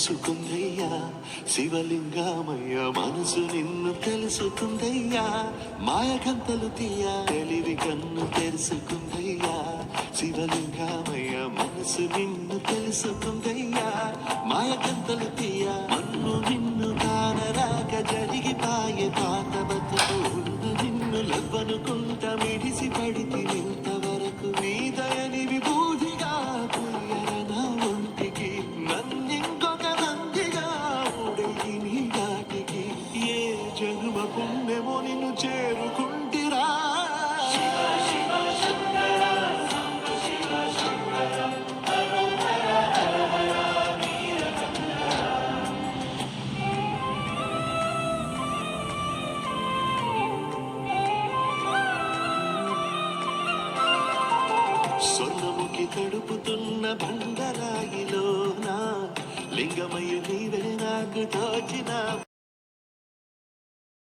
తెలుసుకుందయ్యా శివలింగమయ్య మనసు నిన్ను తెలుసుకుందయ్యా మాయకంతలు తీయ తెలివి కన్ను తెలుసుకుందయ్యా శివలింగమయ్య మనసు నిన్ను తెలుసుకుందయ్యా మాయకంతలు తీయ మన్ను నిన్ను కానరాక జరిగిపాయే పాత బతుకు నిన్ను లవ్వనుకుంటా మిడిసి పడితి ఇంతవరకు నీ దయని విభూతిగా పుయ్యర నా ఒంటికి నన్నింకొక నందిగా ఉడయి నీ దాటికి ఏ జన్మ పుణ్యమో నిన్ను చేరుకుంటిరా స్వర్ణముఖి తడుపుతున్న బండరాయిలోన లింగమయ్య నీవే నాకు తోచిన